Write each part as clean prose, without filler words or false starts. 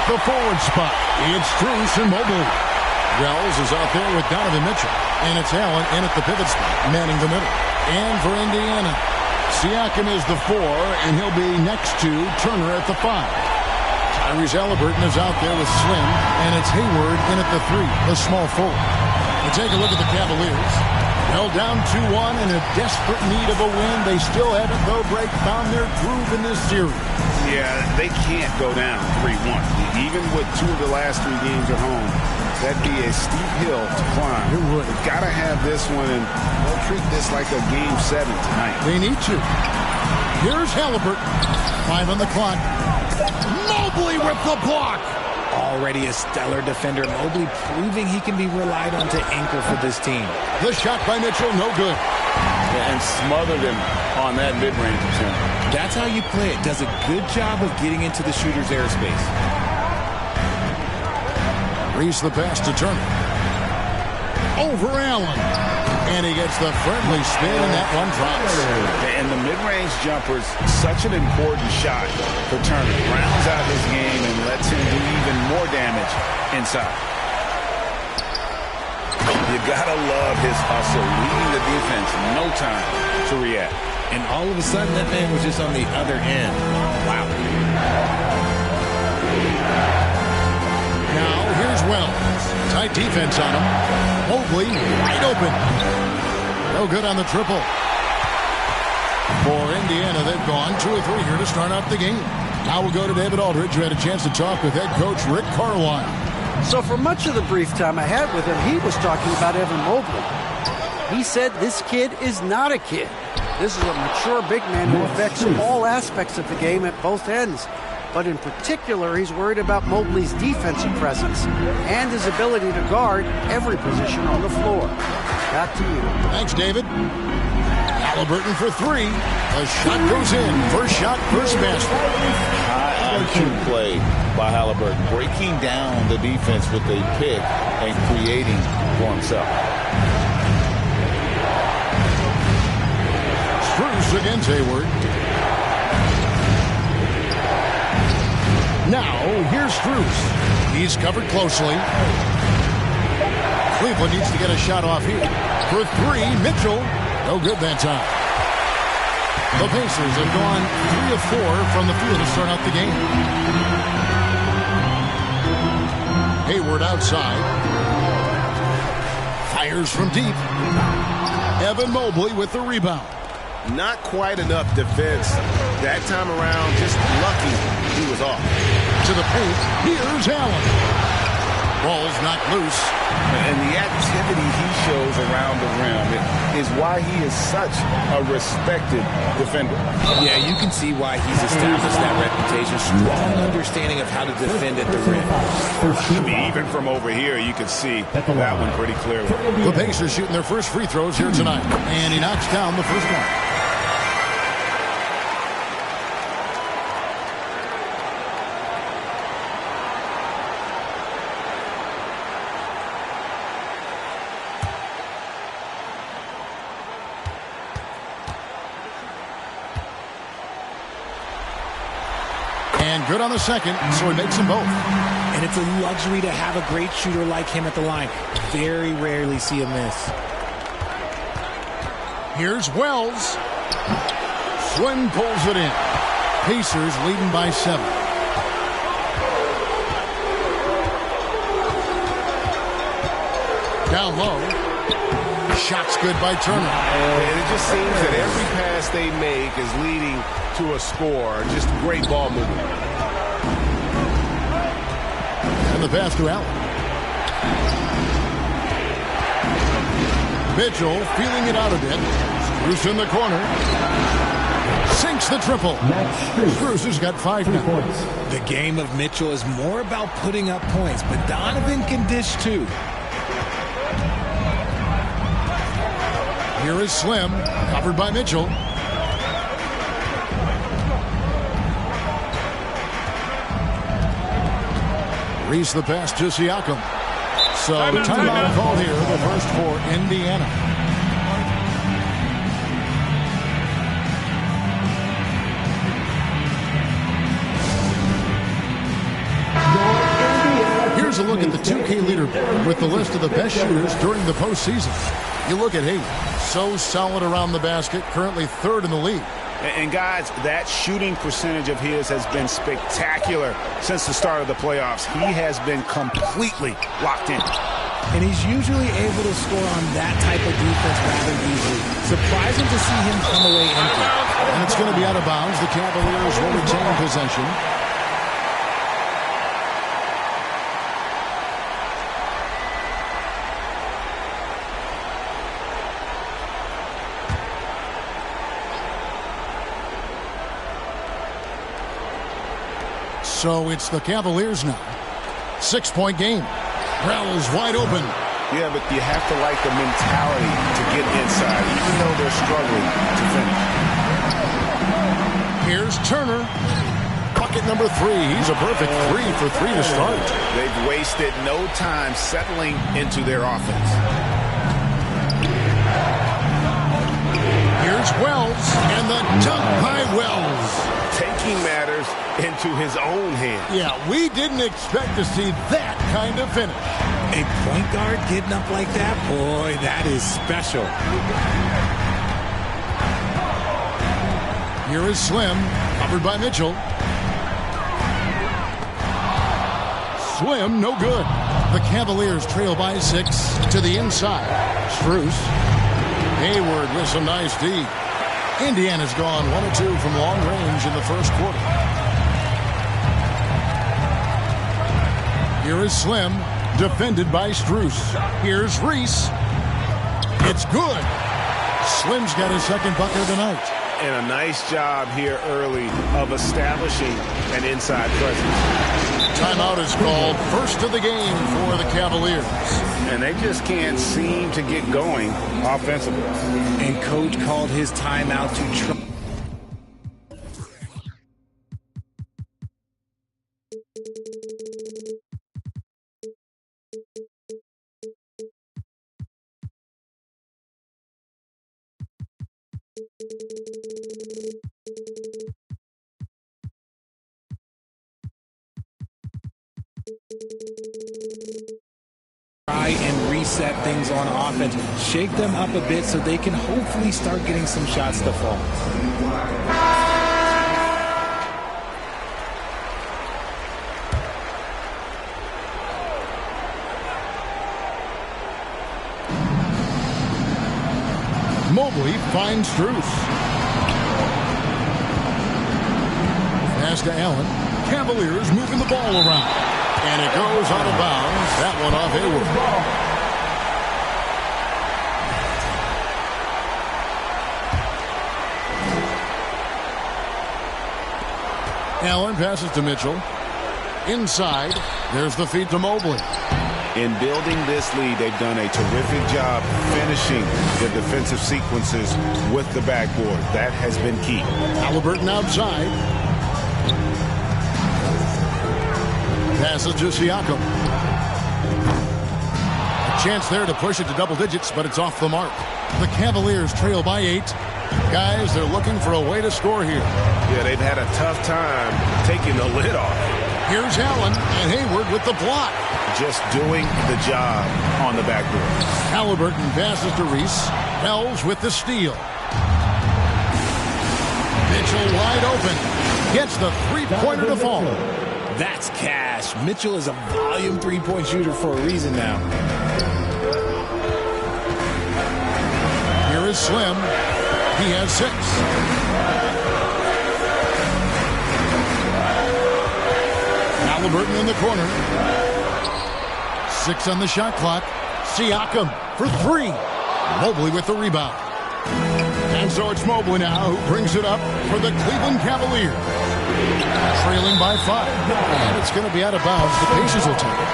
the forward spot. It's Strus and Mobley. Wells is out there with Donovan Mitchell. And it's Allen in at the pivot spot, manning the middle. And for Indiana, Siakam is the 4, and he'll be next to Turner at the 5. Tyrese Halliburton is out there with Slim, and it's Hayward in at the 3, the small forward. We take a look at the Cavaliers. Well, down 2-1 in a desperate need of a win. They still haven't, though, found their groove in this series. Yeah, they can't go down 3-1. Even with 2 of the last 3 games at home, that'd be a steep hill to climb. It would. They've got to have this one, and they'll treat this like a Game 7 tonight. They need to. Here's Halliburton. 5 on the clock. Mobley with the block. Already a stellar defender, Mobley proving he can be relied on to anchor for this team. The shot by Mitchell, no good. And smothered him on that mid-range attempt. That's how you play it. Does a good job of getting into the shooter's airspace. Reese the pass to Turner. Over Allen. And he gets the friendly spin, and that one drops. And the mid-range jumper's such an important shot for Turner. Rounds out his game and lets him do even more damage inside. You gotta love his hustle, leading the defense, no time to react. And all of a sudden, that man was just on the other end. Wow. Now, here's Wells. Tight defense on him. Mobley, wide open. No good on the triple. For Indiana, they've gone 2 of 3 here to start out the game. Now we'll go to David Aldridge, who had a chance to talk with head coach Rick Carlisle. So for much of the brief time I had with him, he was talking about Evan Mobley. He said this kid is not a kid. This is a mature big man who affects all aspects of the game at both ends. But in particular, he's worried about Mobley's defensive presence and his ability to guard every position on the floor. Back to you. Thanks, David. Halliburton for 3. A shot goes in. First shot, first basket. High IQ play by Halliburton, breaking down the defense with a pick and creating for himself. Strus against Hayward. Now, here's Strus. He's covered closely. Cleveland needs to get a shot off here. For 3, Mitchell. No good that time. The Pacers have gone 3 of 4 from the field to start out the game. Hayward outside. Fires from deep. Evan Mobley with the rebound. Not quite enough defense that time around. Just lucky he was off. To the paint. Here's Allen. Ball's not loose. And the activity he shows around the rim is why he is such a respected defender. Yeah, you can see why he's established that reputation. Strong understanding of how to defend at the rim. I mean, even from over here, you can see that one pretty clearly. The Pacers shooting their first free throws here tonight. And he knocks down the first one. And good on the second, so he makes them both. And it's a luxury to have a great shooter like him at the line. Very rarely see a miss. Here's Wells. Slim pulls it in. Pacers leading by 7. Down low. Shot's good by Turner. And it just seems that every pass they make is leading to a score. Just great ball movement. And the pass to Allen. Mitchell feeling it out a bit. Strus in the corner. Sinks the triple. Strus has got 5 now. The game of Mitchell is more about putting up points, but Donovan can dish too. Here is Slim, covered by Mitchell. Reese the pass to Siakam. So timeout called here, the first for Indiana. Your Here's a look at the 2K leaderboard with the list of the best shooters during the postseason. You look at Hayward, so solid around the basket, currently third in the league. And guys, that shooting percentage of his has been spectacular since the start of the playoffs. He has been completely locked in. And he's usually able to score on that type of defense rather easily. Surprising to see him come away empty. And it's going to be out of bounds. The Cavaliers will retain possession. So it's the Cavaliers now. 6-point game. Rell's wide open. Yeah, but you have to like the mentality to get inside, even though they're struggling to finish. Here's Turner. Bucket number 3. He's a perfect 3 for 3 to start. They've wasted no time settling into their offense. Here's Wells, and the dunk by Wells. Taking matters into his own hands. Yeah, we didn't expect to see that kind of finish. A point guard getting up like that? Boy, that is special. Here is Slim, covered by Mitchell. Slim, no good. The Cavaliers trail by 6 to the inside. Strus. Hayward with some nice D. Indiana's gone 1 of 2 from long range in the first quarter. Here is Slim, defended by Strus. Here's Reese. It's good. Slim's got his second bucket of the night. And a nice job here early of establishing an inside presence. Timeout is called, first of the game for the Cavaliers. And they just can't seem to get going offensively. And coach called his timeout to try. And reset things on offense, shake them up a bit so they can hopefully start getting some shots to fall. Mobley finds Strus. Pass to Allen. Cavaliers moving the ball around. And it goes out of bounds. That one off Hayward. Allen passes to Mitchell. Inside, there's the feed to Mobley. In building this lead, they've done a terrific job finishing the defensive sequences with the backboard. That has been key. Halliburton outside. Passes to Siakam. A chance there to push it to double digits, but it's off the mark. The Cavaliers trail by 8. Guys, they're looking for a way to score here. Yeah, they've had a tough time taking the lid off. Here's Allen, and Hayward with the block. Just doing the job on the backboard. Halliburton passes to Reese. Wells with the steal. Mitchell wide open. Gets the three-pointer to fall. That's cash. Mitchell is a volume three-point shooter for a reason now. Here is Slim. He has 6. Halliburton in the corner. 6 on the shot clock. Siakam for 3. Mobley with the rebound. And so it's Mobley now who brings it up for the Cleveland Cavaliers. Trailing by 5. And it's going to be out of bounds. The Pacers will take it.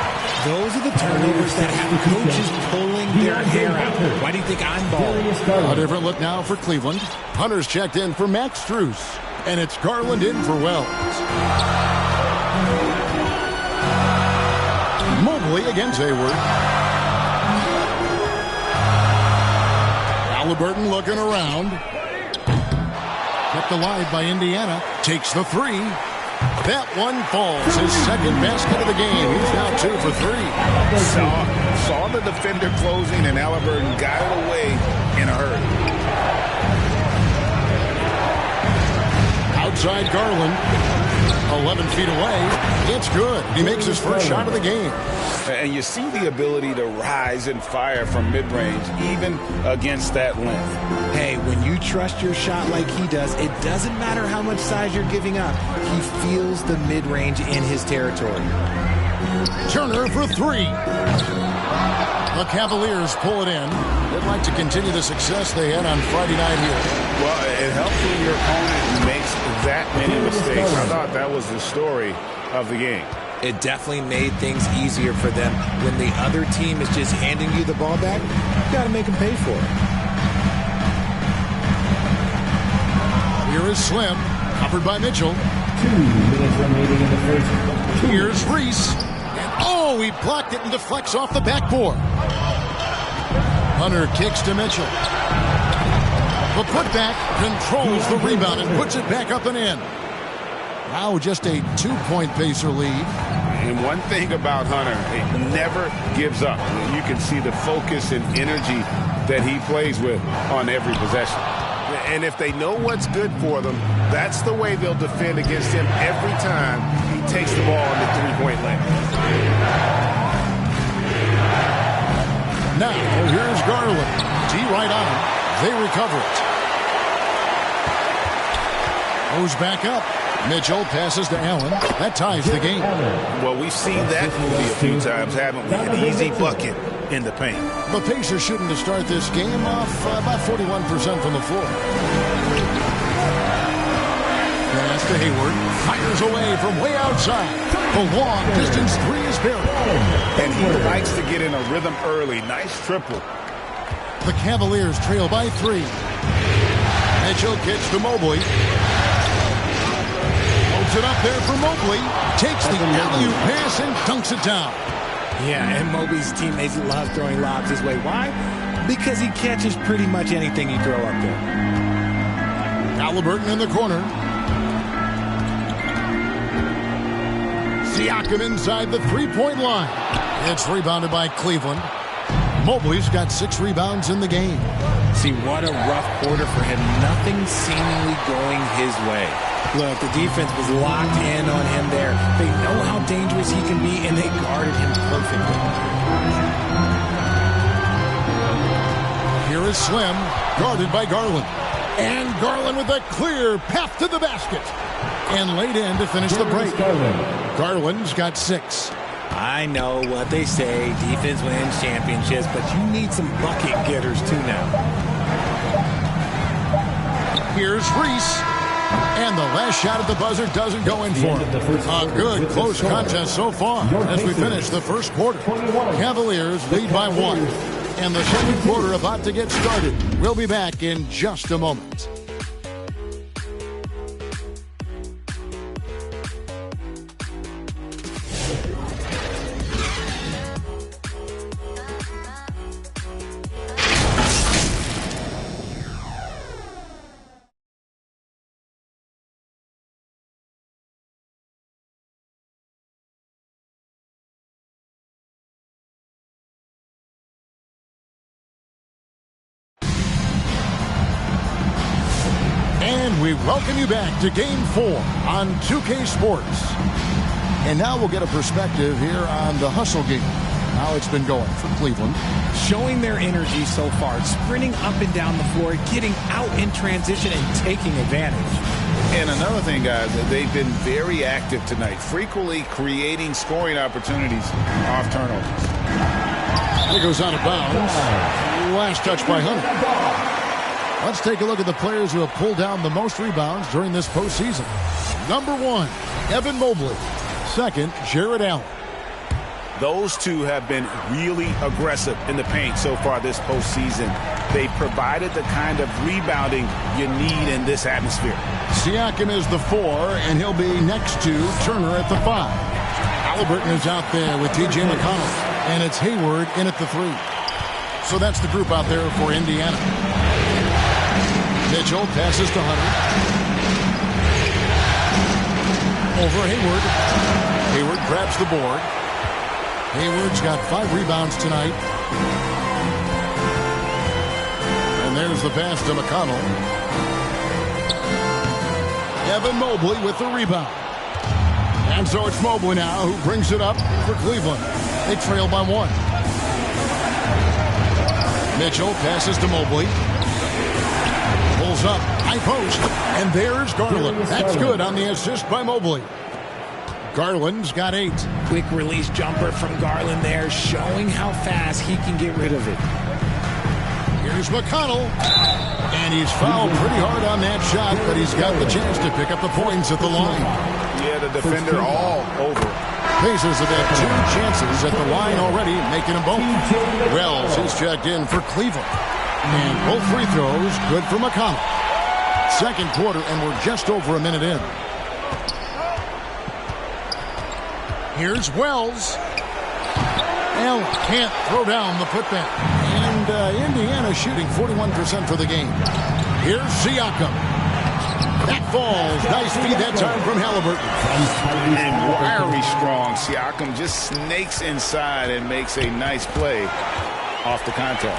Those are the turnovers that have coaches pulling their hair out. Why do you think I'm balling? A different look now for Cleveland. Hunter's checked in for Max Strus. And it's Garland in for Wells. Mobley against Hayward. Halliburton looking around. Kept alive by Indiana. Takes the 3. That one falls. His second basket of the game. He's now 2 for 3. Saw the defender closing, and Halliburton got it away in a hurry. Outside Garland. 11 feet away. It's good. He makes his first shot of the game. And you see the ability to rise and fire from mid-range, even against that length. Hey, when you trust your shot like he does, it doesn't matter how much size you're giving up. He feels the mid-range in his territory. Turner for 3. The Cavaliers pull it in. They'd like to continue the success they had on Friday night here. Well, it helps when your opponent makes that many mistakes. I thought that was the story of the game. It definitely made things easier for them. When the other team is just handing you the ball back, you got to make them pay for it. Here is Slim, covered by Mitchell. 2 minutes remaining in the first. Here's Reese. And oh, he blocked it and deflects off the backboard. Hunter kicks to Mitchell. The putback controls the rebound and puts it back up and in. Now just a 2-point Pacer lead. And one thing about Hunter, he never gives up. You can see the focus and energy that he plays with on every possession. And if they know what's good for them, that's the way they'll defend against him every time he takes the ball on the three-point line. Now, here's Garland. D right on him. They recover it. Goes back up. Mitchell passes to Allen. That ties the game. Well, we've seen that movie a few times, haven't we? An easy bucket in the paint. The Pacers shooting to start this game off about 41% from the floor. Pass to Hayward. Fires away from way outside. The long distance 3 is buried. And he likes to get in a rhythm early. Nice triple. The Cavaliers trail by 3. Mitchell kicks to Mobley. Holds it up there for Mobley. Takes the alley-oop pass and dunks it down. Yeah, and Mobley's teammates love throwing lobs his way. Why? Because he catches pretty much anything you throw up there. Halliburton in the corner. Siakam inside the three-point line. It's rebounded by Cleveland. Mobley's got 6 rebounds in the game. See, what a rough quarter for him. Nothing seemingly going his way. Look, the defense was locked in on him there. They know how dangerous he can be, and they guarded him perfectly. Here is Slim, guarded by Garland. And Garland with a clear path to the basket. And laid in to finish the break. Garland's got 6. I know what they say, defense wins championships, but you need some bucket getters too now. Here's Reese. And the last shot at the buzzer doesn't go in for him. A good close contest so far as we finish the first quarter. Cavaliers lead by 1. And the second quarter about to get started. We'll be back in just a moment. And we welcome you back to Game 4 on 2K Sports. And now we'll get a perspective here on the hustle game. How it's been going for Cleveland. Showing their energy so far, sprinting up and down the floor, getting out in transition and taking advantage. And another thing, guys, they've been very active tonight, frequently creating scoring opportunities off turnovers. It goes out of bounds. Last touch by Hunter. Let's take a look at the players who have pulled down the most rebounds during this postseason. Number 1, Evan Mobley. Second, Jared Allen. Those two have been really aggressive in the paint so far this postseason. They provided the kind of rebounding you need in this atmosphere. Siakam is the 4, and he'll be next to Turner at the 5. Halliburton is out there with T.J. McConnell, and it's Hayward in at the 3. So that's the group out there for Indiana. Mitchell passes to Hunter. over Hayward. Hayward grabs the board. Hayward's got 5 rebounds tonight. And there's the pass to McConnell. Evan Mobley with the rebound. And so it's Mobley now who brings it up for Cleveland. They trail by 1. Mitchell passes to Mobley. Pulls up, high post, and there's Garland. That's good on the assist by Mobley. Garland's got 8. Quick release jumper from Garland there, showing how fast he can get rid of it. Here's McConnell. And he's fouled pretty hard on that shot, but he's got the chance to pick up the points at the line. Yeah, the defender all over. Pacers have had 2 chances at the line already, making them both. Wells is checked in for Cleveland. And both free throws good for McConnell. Second quarter, and we're just over a minute in. Here's Wells. L can't throw down the putback. And Indiana shooting 41% for the game. Here's Siakam. That falls. Nice feed that time from Halliburton. And wiry strong. Siakam just snakes inside and makes a nice play off the contact.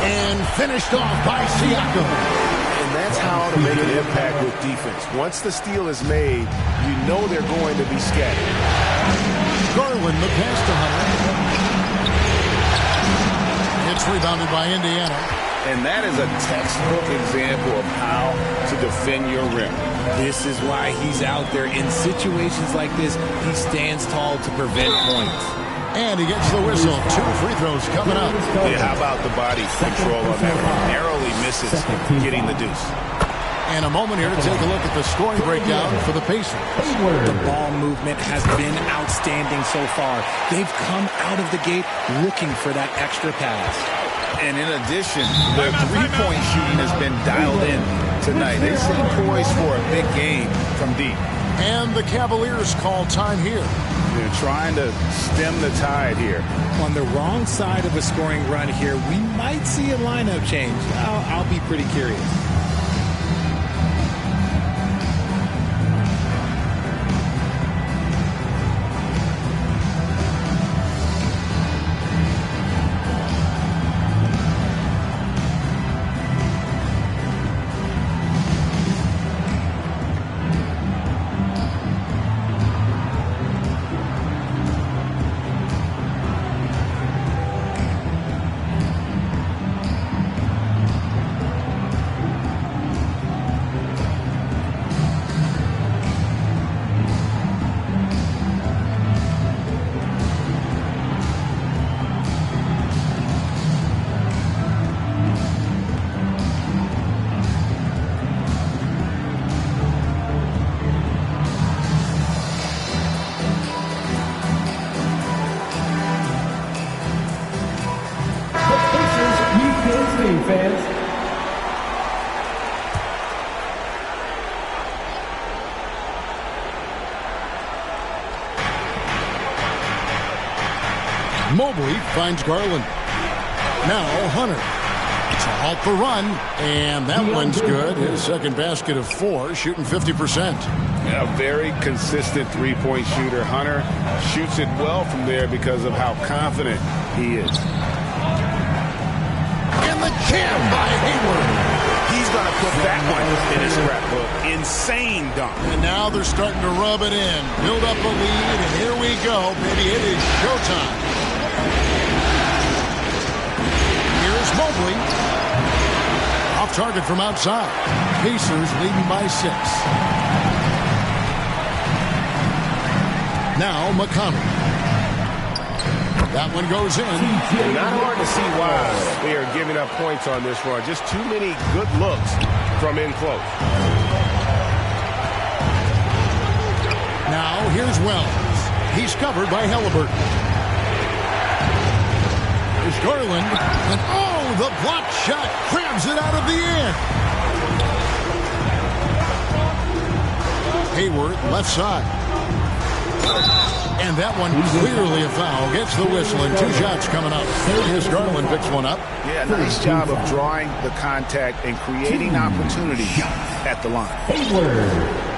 And finished off by Siakam. And that's how to make an impact with defense. Once the steal is made, you know they're going to be scattered. Garland, the pass to Hunter. It's rebounded by Indiana. And that is a textbook example of how to defend your rim. This is why he's out there. In situations like this, he stands tall to prevent points. And he gets the whistle. 2 free throws coming up. Yeah, how about the body control on that one? Narrowly misses getting the deuce. And a moment here to take a look at the scoring breakdown for the Pacers. The ball movement has been outstanding so far. They've come out of the gate looking for that extra pass. And in addition, the three-point shooting has been dialed in tonight. They seem poised for a big game from deep. And the Cavaliers call time here. They're trying to stem the tide here. On the wrong side of a scoring run here, we might see a lineup change. I'll be pretty curious. Fans. Mobley finds Garland. Now Hunter. To halt the run, and that one's good. His second basket of 4, shooting 50%. A very consistent three-point shooter. Hunter shoots it well from there because of how confident he is. The jam by Hayward. He's going to put that one in his scrapbook. Insane dunk. And now they're starting to rub it in. Build up a lead, and here we go, baby. It is showtime. Here's Mobley. Off target from outside. Pacers leading by 6. Now McConnell. That one goes in. Not hard to see why they are giving up points on this run. Just too many good looks from in close. Now here's Wells. He's covered by Halliburton. Here's Garland. And oh, the block shot grabs it out of the air. Hayward left side. And that one clearly a foul. Gets the whistle and 2 shots coming up. Here's Garland, picks one up. Yeah, nice job of drawing the contact and creating opportunities at the line. Hayward.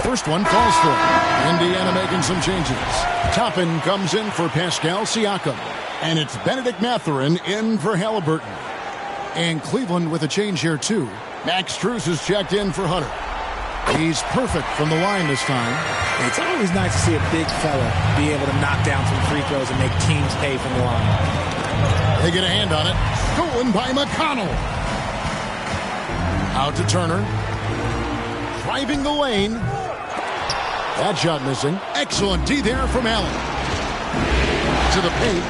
First one falls through. Indiana making some changes. Toppin comes in for Pascal Siakam. And it's Benedict Mathurin in for Halliburton. And Cleveland with a change here, too. Max Strus is checked in for Hunter. He's perfect from the line this time. It's always nice to see a big fella be able to knock down some free throws and make teams pay from the line. They get a hand on it. Stolen by McConnell. Out to Turner. Driving the lane. That shot missing. Excellent D there from Allen. To the paint.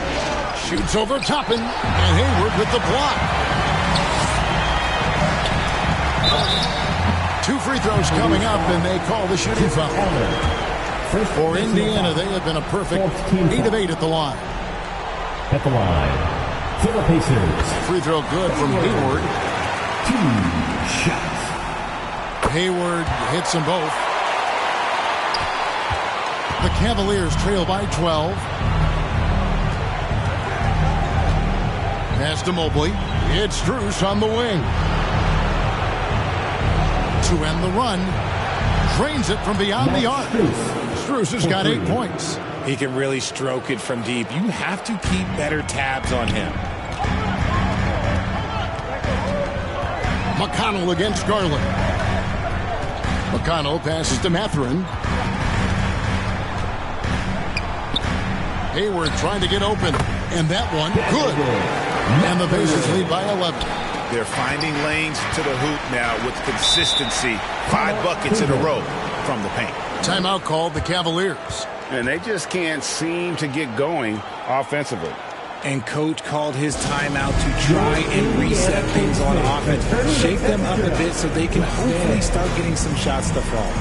Shoots over Toppin. And Hayward with the block. 2 free throws coming up, and they call the shooting foul. For Indiana, they have been a perfect 8 of 8 at the line. At the line, for the Pacers. Free throw good from Hayward. 2 shots. Hayward hits them both. The Cavaliers trail by 12. Pass to Mobley. It's Strus on the wing. To end the run. Drains it from beyond the arc. Strus has got 8 points. He can really stroke it from deep. You have to keep better tabs on him. McConnell against Garland. McConnell passes to Mathurin. Hayward trying to get open. And that one, good. And the Pacers lead by 11. They're finding lanes to the hoop now with consistency. 5 buckets in a row from the paint. Timeout called the Cavaliers. And they just can't seem to get going offensively. And coach called his timeout to try and reset things on offense. Shake them up a bit so they can hopefully start getting some shots to fall.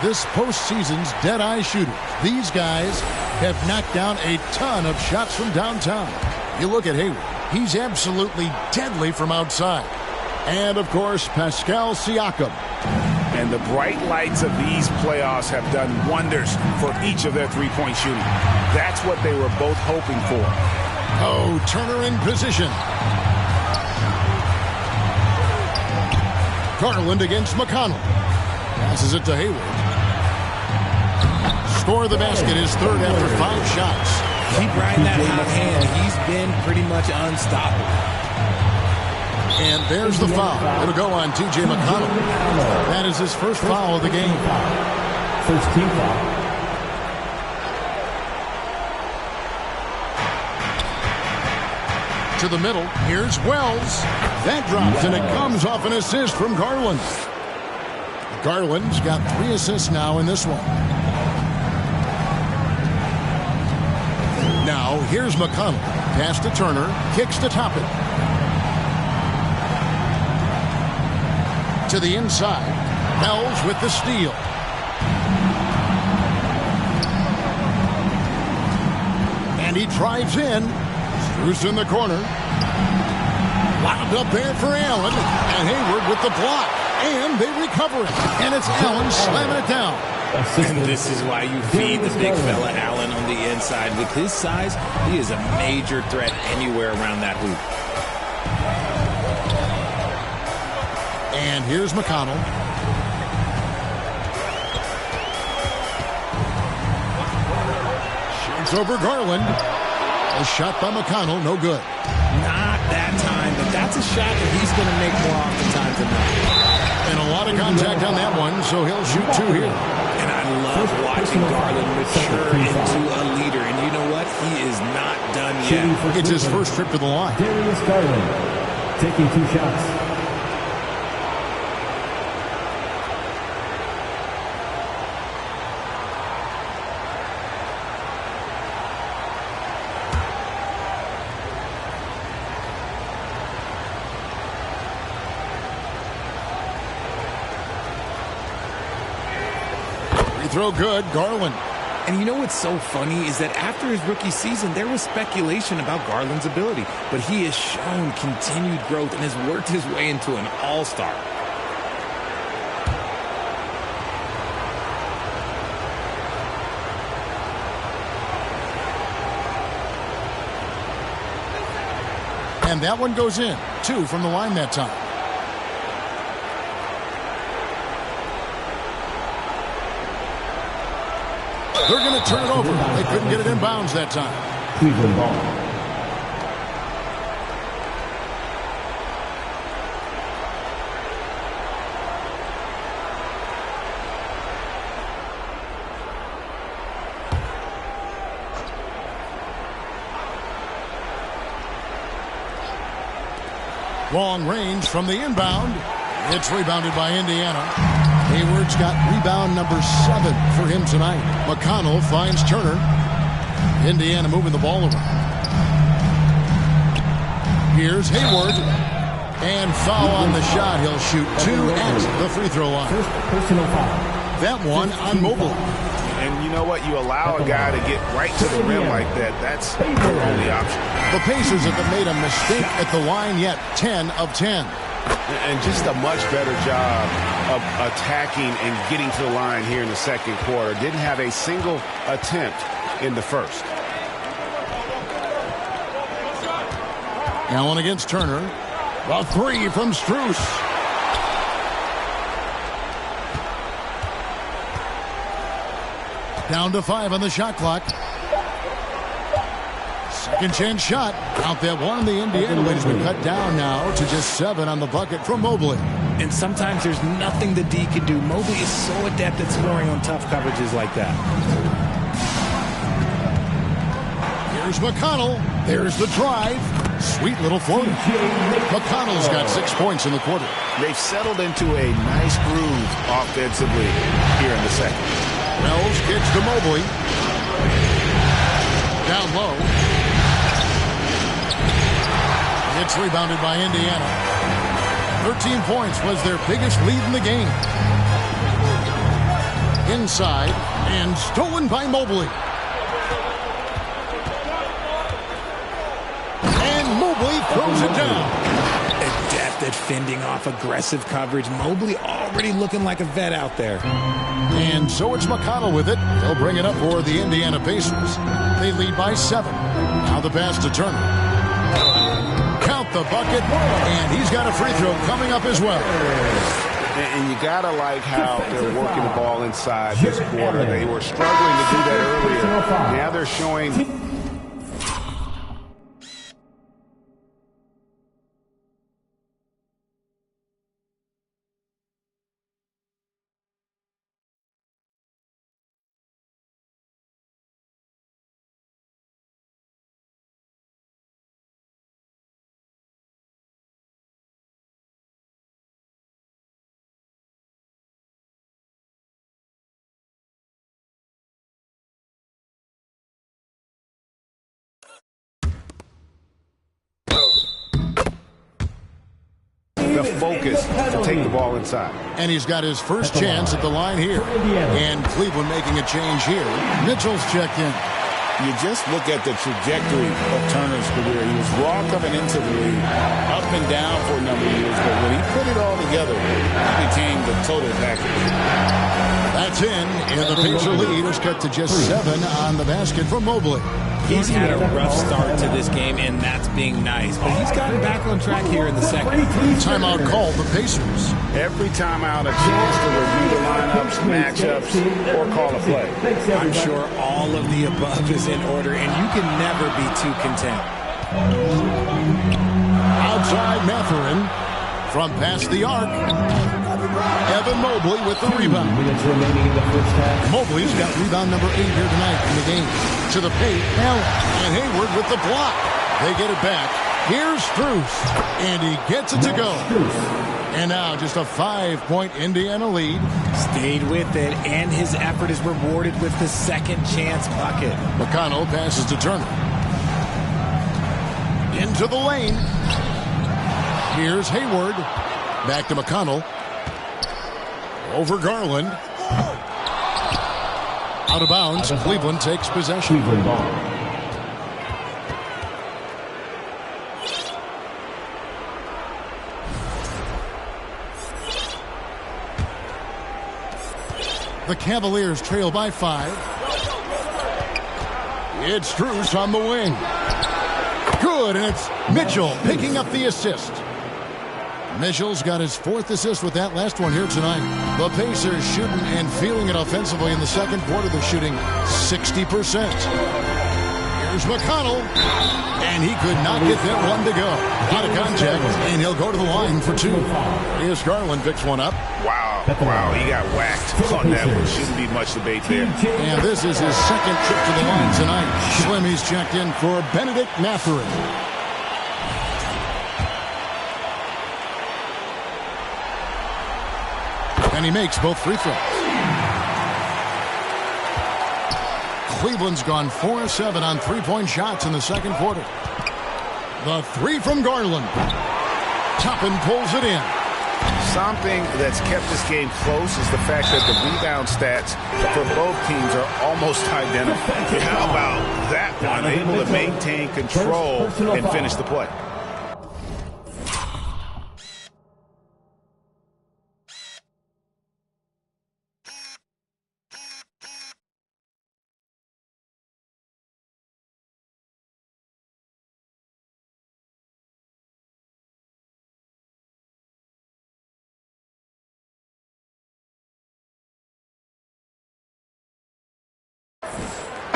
This postseason's dead-eye shooters. These guys have knocked down a ton of shots from downtown. You look at Hayward. He's absolutely deadly from outside. And, of course, Pascal Siakam. And the bright lights of these playoffs have done wonders for each of their three-point shooting. That's what they were both hoping for. Oh, Turner in position. Garland against McConnell. Passes it to Hayward. Score the basket is third after 5 shots. Keep riding that hot hand. He's been pretty much unstoppable. And there's the foul. It'll go on T.J. McConnell. That is his first foul of the game. First team foul. To the middle. Here's Wells. That drops, and it comes off an assist from Garland. Garland's got 3 assists now in this one. Now, here's McConnell. Pass to Turner. Kicks to Toppin. To the inside. Wells with the steal. And he drives in. Strus in the corner. Lobbed up there for Allen. And Hayward with the block. And they recover it. And it's Allen slamming it down. And this is why you feed the big fella Allen on the inside. With his size, he is a major threat anywhere around that hoop. And here's McConnell. Shoots over Garland. A shot by McConnell, no good. Not that time, but that's a shot that he's going to make more oftentimes than not. And a lot of contact on that one, so he'll shoot 2 here. And I love watching Garland mature into a leader. And you know what? He is not done yet. It's his first trip to the line. Darius Garland taking 2 shots. Throw good, Garland. And you know what's so funny is that after his rookie season, there was speculation about Garland's ability. But he has shown continued growth and has worked his way into an all-star. And that one goes in. 2 from the line that time. They're going to turn it over. They couldn't get it in bounds that time. Cleveland ball. Long range from the inbound. It's rebounded by Indiana. Hayward's got rebound number 7 for him tonight. McConnell finds Turner. Indiana moving the ball around. Here's Hayward. And foul on the shot. He'll shoot 2 at the free throw line. First personal foul. That one on Mobley. And you know what? You allow a guy to get right to the rim like that. That's their only option. The Pacers haven't made a mistake at the line yet. 10 of 10. And just a much better job of attacking and getting to the line here in the second quarter. Didn't have a single attempt in the first. Allen against Turner. A 3 from Strus. Down to 5 on the shot clock. Second chance shot. Out that one. The Indiana lead has been cut down now to just 7 on the bucket from Mobley. And sometimes there's nothing the D can do. Mobley is so adept at scoring on tough coverages like that. Here's McConnell. There's the drive. Sweet little floater. McConnell's got 6 points in the quarter. They've settled into a nice groove offensively here in the second. Wells kicks to Mobley. Down low. It's rebounded by Indiana. 13 points was their biggest lead in the game. Inside and stolen by Mobley. And Mobley throws it down. Adept at fending off aggressive coverage. Mobley already looking like a vet out there. And so it's McConnell with it. They'll bring it up for the Indiana Pacers. They lead by 7. Now the pass to Turner. Count the bucket, and he's got a free throw coming up as well. And you got to like how they're working the ball inside this quarter. They were struggling to do that earlier. Now they're showing... the focus to take the ball inside. And he's got his first chance at the line here. And Cleveland making a change here. Mitchell's checked in. You just look at the trajectory of Turner's career. He was raw coming into the league, up and down for a number of years, but when he put it all together, he became the total package. That's in, and the Pacer lead is cut to just 7 on the basket from Mobley. He's had a rough start to this game, and that's being nice. But he's gotten back on track here in the second. Timeout called the Pacers. Every timeout, a chance to review the lineups, matchups, or call a play. I'm sure all of the above is in order, and you can never be too content. Outside Matherin from past the arc. Evan Mobley with the rebound. Minutes remaining in the first half. Mobley's got rebound number 8 here tonight in the game. To the paint, Allen, and Hayward with the block. They get it back. Here's Strus, and he gets it to go. And now just a 5-point Indiana lead. Stayed with it, and his effort is rewarded with the second chance bucket. McConnell passes to Turner. Into the lane. Here's Hayward. Back to McConnell. Over Garland. Out of bounds. Cleveland takes possession. Cleveland ball. The Cavaliers trail by 5. It's Strus on the wing. Good, and it's Mitchell picking up the assist. Mitchell's got his 4th assist with that last one here tonight. The Pacers shooting and feeling it offensively in the second quarter. They're shooting 60%. Here's McConnell, and he could not get that one to go. Out of contact, and he'll go to the line for 2. Here's Garland, picks one up. Wow, he got whacked on that one. Shouldn't be much debate there. And this is his second trip to the line tonight. Slimmy's checked in for Benedict Mathurin. And he makes both free throws. Cleveland's gone 4-7 on 3-point shots in the second quarter. The 3 from Garland. Toppin pulls it in. Something that's kept this game close is the fact that the rebound stats for both teams are almost identical. How about that one? Able to maintain control and finish the play.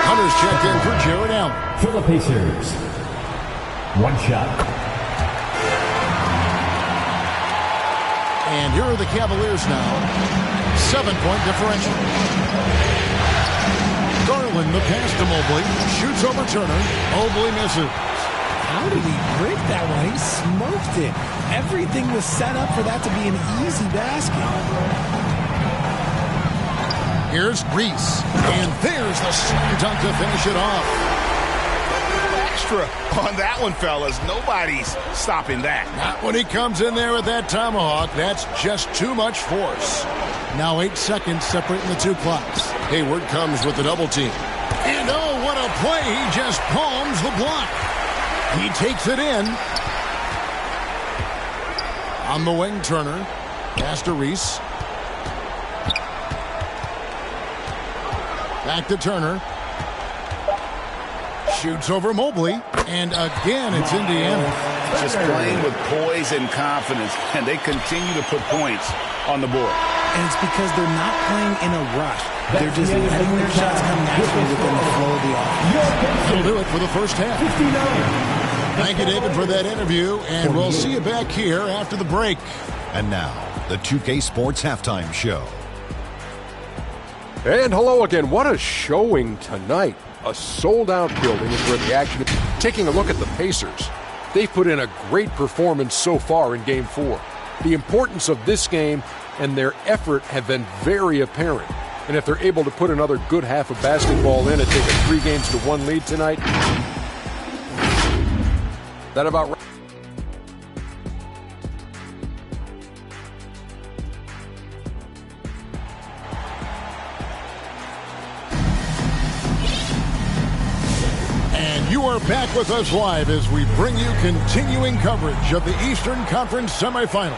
Hunter's checked in for Jared Allen. For the Pacers. 1 shot. And here are the Cavaliers now. 7-point differential. Garland, the pass to Mobley. Shoots over Turner. Mobley misses. How did he break that one? He smoked it. Everything was set up for that to be an easy basket. Here's Reese. And there's the slam dunk to finish it off. Extra on that one, fellas. Nobody's stopping that. Not when he comes in there with that tomahawk. That's just too much force. Now 8 seconds separating the 2 clocks. Hayward comes with the double team. And oh, what a play. He just palms the block. He takes it in. On the wing, Turner. Pass to Reese. Back to Turner. Shoots over Mobley. And again, it's Indiana. Just playing with poise and confidence. And they continue to put points on the board. And it's because they're not playing in a rush. They're just letting their shots come naturally within the flow of the offense. That'll do it for the first half. 59. Thank you, David, for that interview. And we'll see you back here after the break. And now, the 2K Sports Halftime Show. And hello again. What a showing tonight. A sold-out building is where the action is. Taking a look at the Pacers. They've put in a great performance so far in Game 4. The importance of this game and their effort have been very apparent. And if they're able to put another good half of basketball in and take a 3-1 lead tonight, that about right. You are back with us live as we bring you continuing coverage of the Eastern Conference semifinals.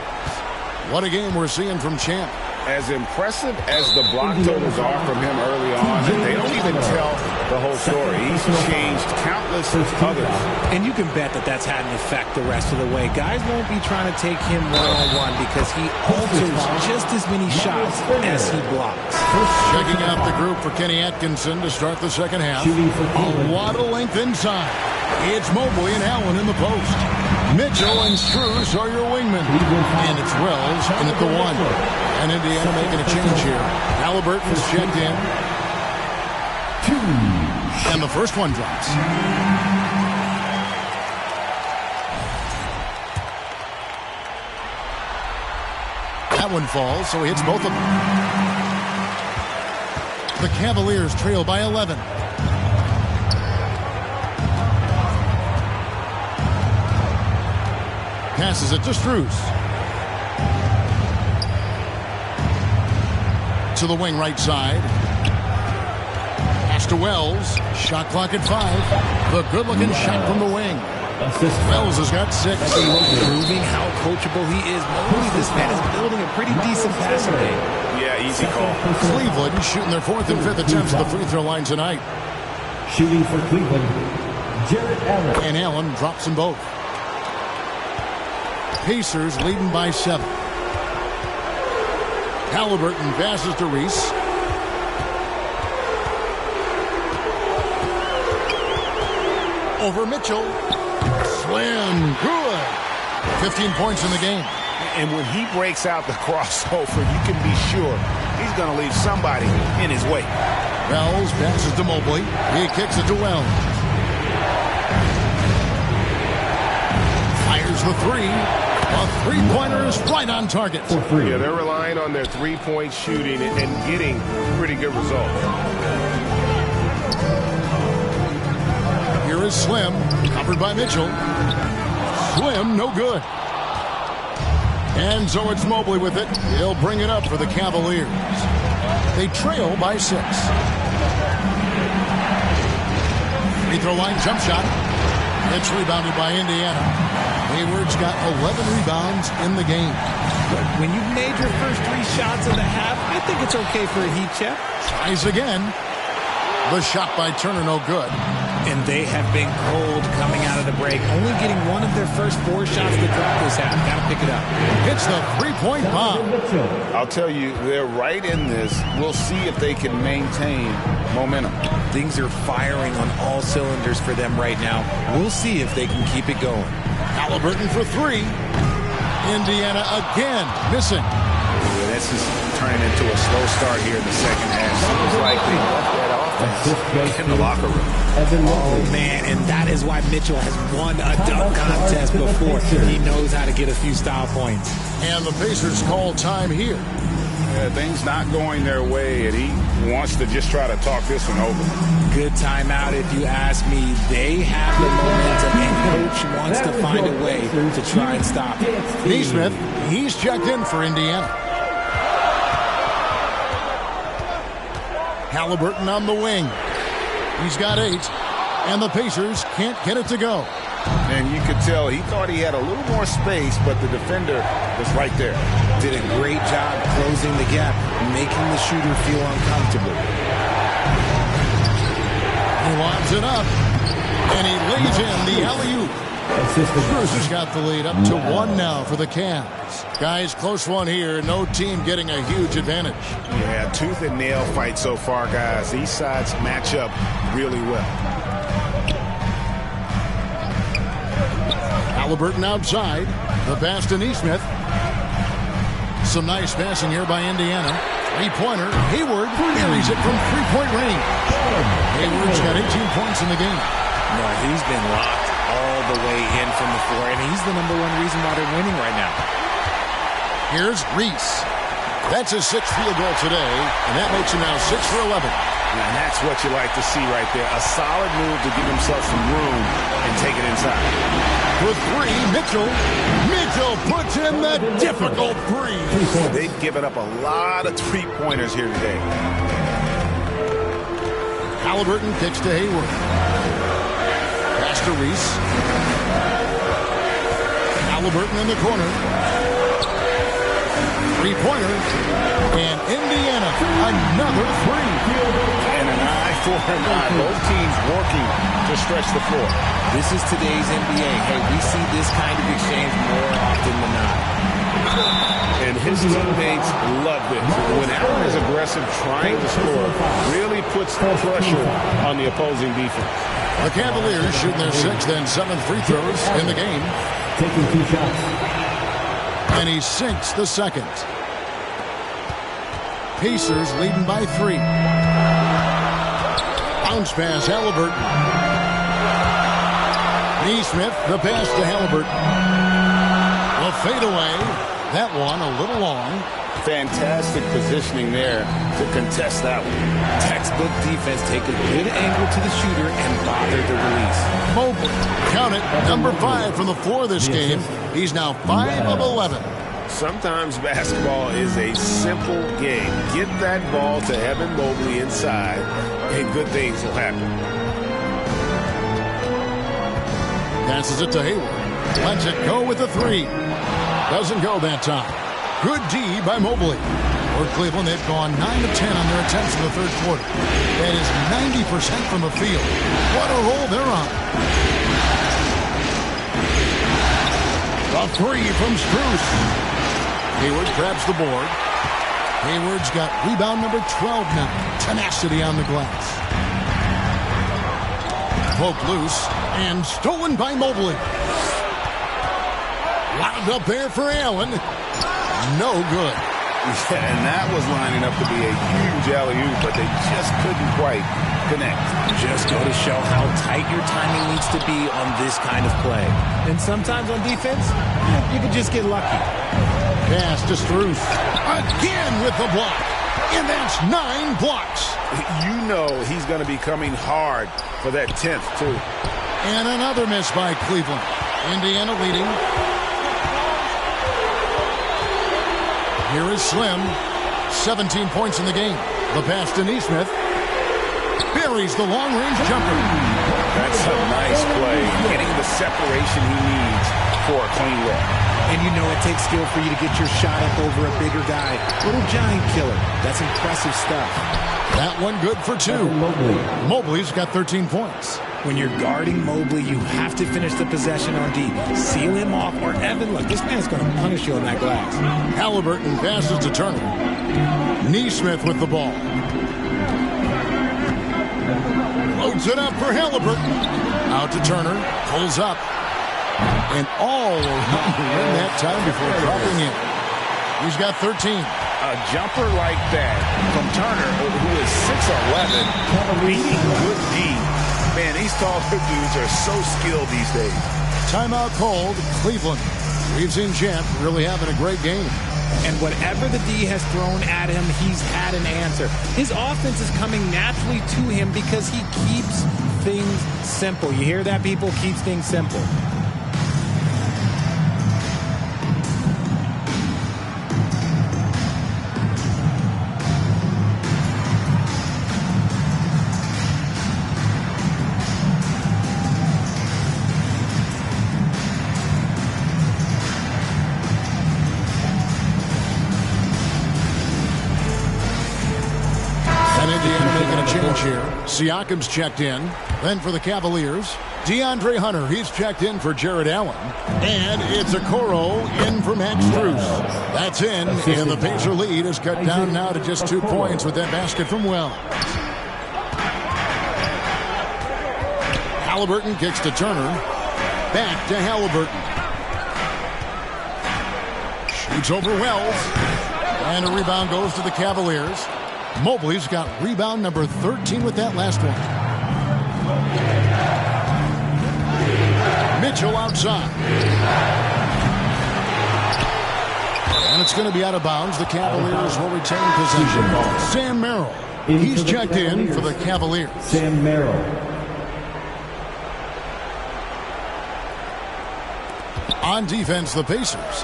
What a game we're seeing from Champ. As impressive as the block totals are from him early on, they don't even tell the whole story. He's changed countless others. And you can bet that that's had an effect the rest of the way. Guys won't be trying to take him one-on-one because he alters just as many shots as he blocks. Checking out the group for Kenny Atkinson to start the second half. A lot of length inside. It's Mobley and Allen in the post. Mitchell and Strus are your wingmen. And it's Wells in at the 1. And Indiana making a change here. Halliburton's checked in. 2. And the first one drops. That one falls, so he hits both of them. The Cavaliers trail by 11. Passes it to Strus. To the wing right side. Pass to Wells. Shot clock at 5. The good-looking shot from the wing. Wells has got 6. Proving how coachable he is. Mobley, this man is building a pretty decent passing game. Yeah, easy call. Cleveland shooting their 4th and 5th attempts at the free throw line tonight. Shooting for Cleveland, Jarrett Allen. And Allen drops them both. Pacers leading by 7. Halliburton passes to Reese. Over Mitchell. Slam. Good. 15 points in the game. And when he breaks out the crossover, you can be sure he's going to leave somebody in his way. Wells passes to Mobley. He kicks it to Wells. Fires the 3. A three-pointer is right on target. Yeah, they're relying on their three-point shooting and getting pretty good results. Here is Slim, covered by Mitchell. Slim, no good. And so it's Mobley with it. He'll bring it up for the Cavaliers. They trail by 6. Free throw line jump shot. It's rebounded by Indiana. Hayward's got 11 rebounds in the game. When you've made your first 3 shots of the half, I think it's okay for a heat check. Tries again. The shot by Turner, no good. And they have been cold coming out of the break. Only getting one of their first 4 shots to drop this half. Got to pick it up. Hits the three-point bomb. I'll tell you, they're right in this. We'll see if they can maintain momentum. Things are firing on all cylinders for them right now. We'll see if they can keep it going. Halliburton for 3. Indiana again missing. Yeah, this is turning into a slow start here in the second half. Seems like they left that offense in the locker room. Oh, man, and that is why Mitchell has won a dunk contest before. He knows how to get a few style points. And the Pacers call time here. Yeah, things not going their way, and he wants to just try to talk this one over. Good timeout, if you ask me. They have the momentum, and coach wants to find a way to try and stop it. Neesmith, he's checked in for Indiana. Halliburton on the wing. He's got 8, and the Pacers can't get it to go. And you could tell he thought he had a little more space, but the defender was right there. Did a great job closing the gap, making the shooter feel uncomfortable. He lobs it up, and he lays in the alley-oop. Strus has got the lead up to 1 now for the Cavs. Guys, close one here. No team getting a huge advantage. Yeah, tooth and nail fight so far, guys. These sides match up really well. Halliburton outside. The pass to Neesmith. Some nice passing here by Indiana. Three-pointer. Hayward buries it from three-point range. Hayward's got 18 points in the game. No, he's been locked all the way in from the floor, and he's the #1 reason why they're winning right now. Here's Reese. That's his 6th field goal today, and that makes him now 6 for 11. And that's what you like to see right there. A solid move to give himself some room and take it inside. For 3, Mitchell. Mitchell puts in the difficult 3. They've given up a lot of three-pointers here today. Halliburton kicks to Hayward. Pass to Reese. Halliburton in the corner. Three-pointer. And Indiana, another 3. And an eye for an eye. Both teams working to stretch the floor. This is today's NBA. Hey, we see this kind of exchange more often than not. And his teammates love this. When Allen is aggressive trying to score, really puts pressure on the opposing defense. The Cavaliers shooting their 6th and 7th free throws in the game. Taking 2 shots. And he sinks the second. Pacers leading by 3. Bounce pass, Halliburton. Neesmith, the pass to Halliburton. A fadeaway. That one a little long. Fantastic positioning there to contest that one. Textbook defense. Take a good angle to the shooter and bother the release. Mobley, count it, number 5 from the floor this game. He's now 5 of 11. Sometimes basketball is a simple game. Get that ball to Evan Mobley inside, and good things will happen. Passes it to Hayward. Lets it go with the 3. Doesn't go that time. Good D by Mobley. For Cleveland, they've gone 9 of 10 on their attempts in the third quarter. That is 90% from the field. What a roll they're on. A 3 from Strus. Hayward grabs the board. Hayward's got rebound number 12 now. Tenacity on the glass. Poked loose and stolen by Mobley. Lobbed up there for Allen. No good. Yeah, and that was lining up to be a huge alley-oop, but they just couldn't quite connect. Just go to show how tight your timing needs to be on this kind of play. And sometimes on defense, you can just get lucky. Pass to Strus. Again with the block. And that's 9 blocks. You know he's going to be coming hard for that 10th, too. And another miss by Cleveland. Indiana leading. Here is Slim. 17 points in the game. The pass to Neesmith. Buries the long-range jumper. That's a nice play. Getting the separation he needs for a clean look. And you know it takes skill for you to get your shot up over a bigger guy. Little giant killer. That's impressive stuff. That one good for 2. Mobley's got 13 points. When you're guarding Mobley, you have to finish the possession on D. Seal him off, or Evan, look, this man's going to punish you on that glass. Halliburton passes to Turner. Neesmith with the ball. Loads it up for Halliburton. Out to Turner. Pulls up. And all around the rim that time before dropping in. He's got 13. A jumper like that from Turner, who is 6'11", beating good D. Man, these tall dudes are so skilled these days. Timeout called. Cleveland. We've seen Champ really having a great game. And whatever the D has thrown at him, he's had an answer. His offense is coming naturally to him because he keeps things simple. You hear that, people? Keeps things simple. Here. Siakam's checked in. Then for the Cavaliers, DeAndre Hunter. He's checked in for Jared Allen. And it's Okoro in for Max Strus. That's in, and the Pacer lead is cut down now to just 2 points with that basket from Wells. Halliburton kicks to Turner. Back to Halliburton. Shoots over Wells. And a rebound goes to the Cavaliers. Mobley's got rebound number 13 with that last one. Mitchell outside. And it's going to be out of bounds. The Cavaliers will retain possession. Sam Merrill. He's checked in for the Cavaliers. Sam Merrill. On defense, the Pacers.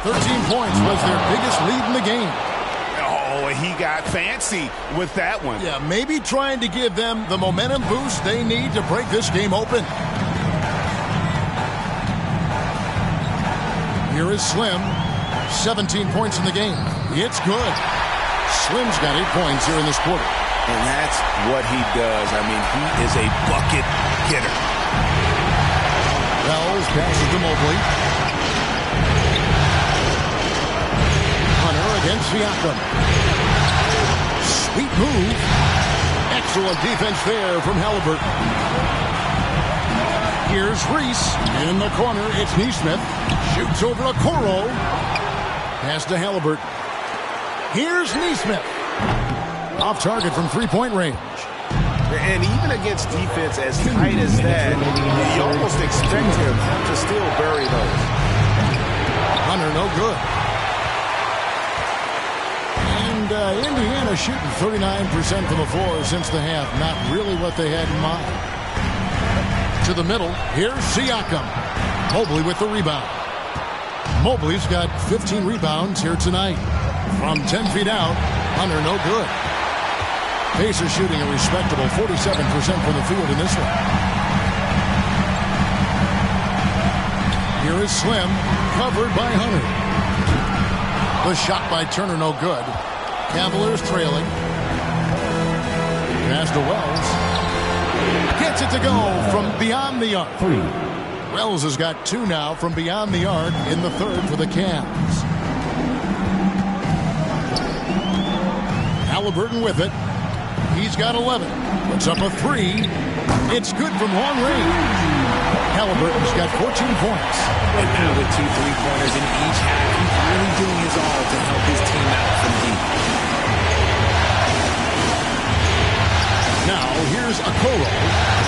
13 points was their biggest lead in the game. Oh, he got fancy with that one. Yeah, maybe trying to give them the momentum boost they need to break this game open. Here is Slim. 17 points in the game. It's good. Slim's got 8 points here in this quarter. And that's what he does. I mean, he is a bucket getter. Wells passes to Mobley. Hunter against Siakam. Sweet move. Excellent defense there from Halliburton. Here's Reese in the corner. It's Neesmith. Shoots over Okoro. Pass to Halliburton. Here's Neesmith. Off target from three-point range. And even against defense as tight as that, you almost expect him to still bury those. Hunter, no good. And Indiana shooting 39% from the floor since the half. Not really what they had in mind. To the middle. Here's Siakam. Mobley with the rebound. Mobley's got 15 rebounds here tonight. From 10 feet out, Hunter, no good. Pacers shooting a respectable 47% from the field in this one. Here is Slim, covered by Hunter. The shot by Turner, no good. Cavaliers trailing. Pass to Wells. Gets it to go from beyond the arc. Wells has got 2 now from beyond the arc in the third for the Cavs. Halliburton with it. He's got 11. Puts up a 3. It's good from long range. Halliburton's got 14 points. And now with 2 3-pointers in each half, he's really doing his all to help his team out from deep. Now here's Okoro.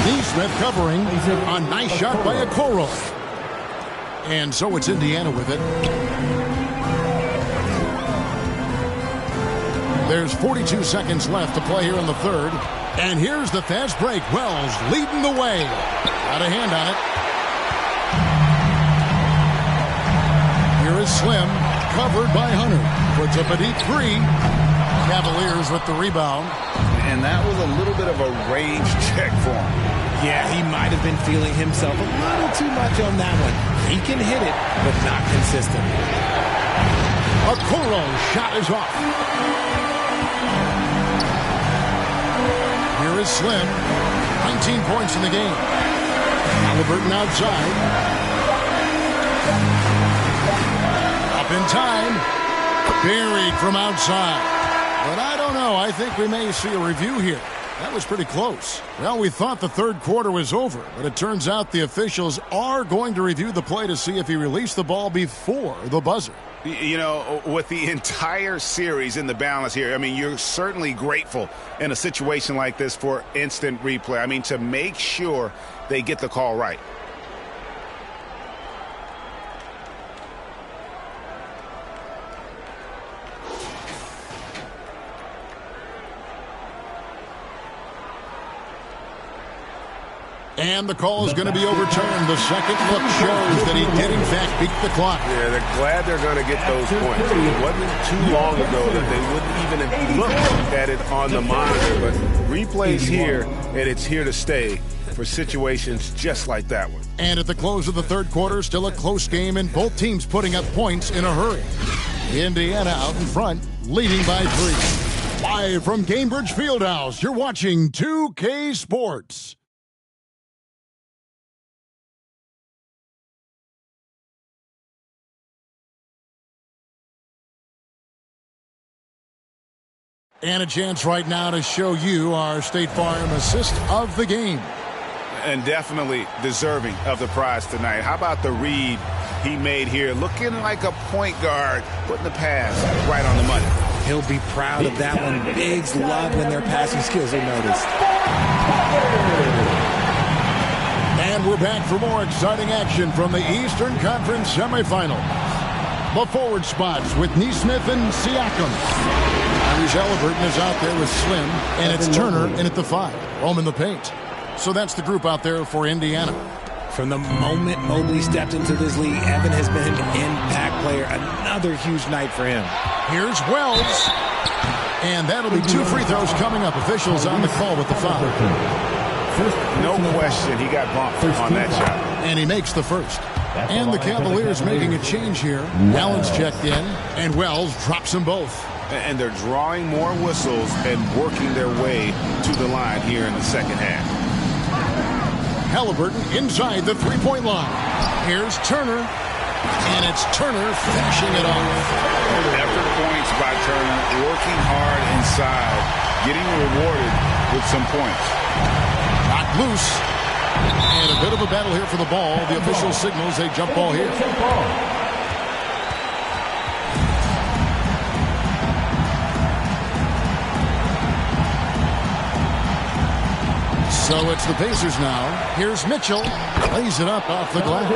Neesmith covering. A nice shot by Okoro. And so it's Indiana with it. There's 42 seconds left to play here in the third. And here's the fast break. Wells leading the way. Got a hand on it. Here is Slim, covered by Hunter. Puts up a deep 3. Cavaliers with the rebound. And that was a little bit of a range check for him. Yeah, he might have been feeling himself a little too much on that one. He can hit it, but not consistently. Okoro's shot is off. Here is Slim. 19 points in the game. Halliburton outside. Up in time. Buried from outside. But I don't know. I think we may see a review here. That was pretty close. Well, we thought the third quarter was over, but it turns out the officials are going to review the play to see if he released the ball before the buzzer. You know, with the entire series in the balance here, I mean, you're certainly grateful in a situation like this for instant replay. I mean, to make sure they get the call right. And the call is going to be overturned. The second look shows that he did, in fact, beat the clock. Yeah, they're glad they're going to get those points. It wasn't too long ago that they wouldn't even have looked at it on the monitor. But replay's here, and it's here to stay for situations just like that one. And at the close of the third quarter, still a close game, and both teams putting up points in a hurry. Indiana out in front, leading by 3. Live from Cambridge Fieldhouse, you're watching 2K Sports. And a chance right now to show you our State Farm assist of the game. And definitely deserving of the prize tonight. How about the read he made here? Looking like a point guard, putting the pass right on the money. He'll be proud of that one. Bigs love when their passing skills are noticed. And we're back for more exciting action from the Eastern Conference semifinals. The forward spots with Neesmith and Siakam. Halliburton is out there with Slim, and it's Turner in at the 5. Home in the paint. So that's the group out there for Indiana. From the moment Mobley stepped into this league, Evan has been an impact player. Another huge night for him. Here's Wells. And that'll be 2 free throws coming up. Officials on the call with the foul. No question he got bumped on that shot. And he makes the first. And the Cavaliers making a change here. Allen's checked in, and Wells drops them both. And they're drawing more whistles and working their way to the line here in the second half. Halliburton inside the three-point line. Here's Turner, and it's Turner finishing it off. Effort points by Turner, working hard inside, getting rewarded with some points. Knocked loose. And a bit of a battle here for the ball. The official signals a jump ball here. So it's the Pacers now. Here's Mitchell. Lays it up off the glass.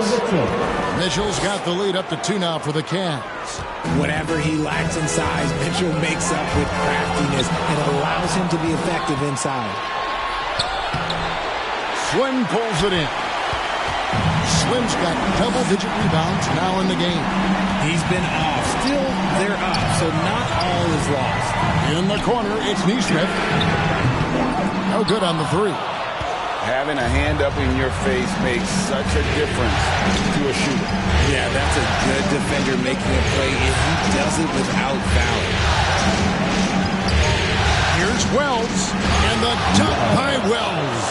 Mitchell's got the lead up to 2 now for the Cavs. Whatever he lacks in size, Mitchell makes up with craftiness and allows him to be effective inside. Slim pulls it in. Slim's got double-digit rebounds now in the game. He's been off. Still, they're up, so not all is lost. In the corner, it's Neesmith. No good on the 3. Having a hand up in your face makes such a difference to a shooter. Yeah, that's a good defender making a play, and he does it without fouling. Here's Wells, and the dunk by Wells.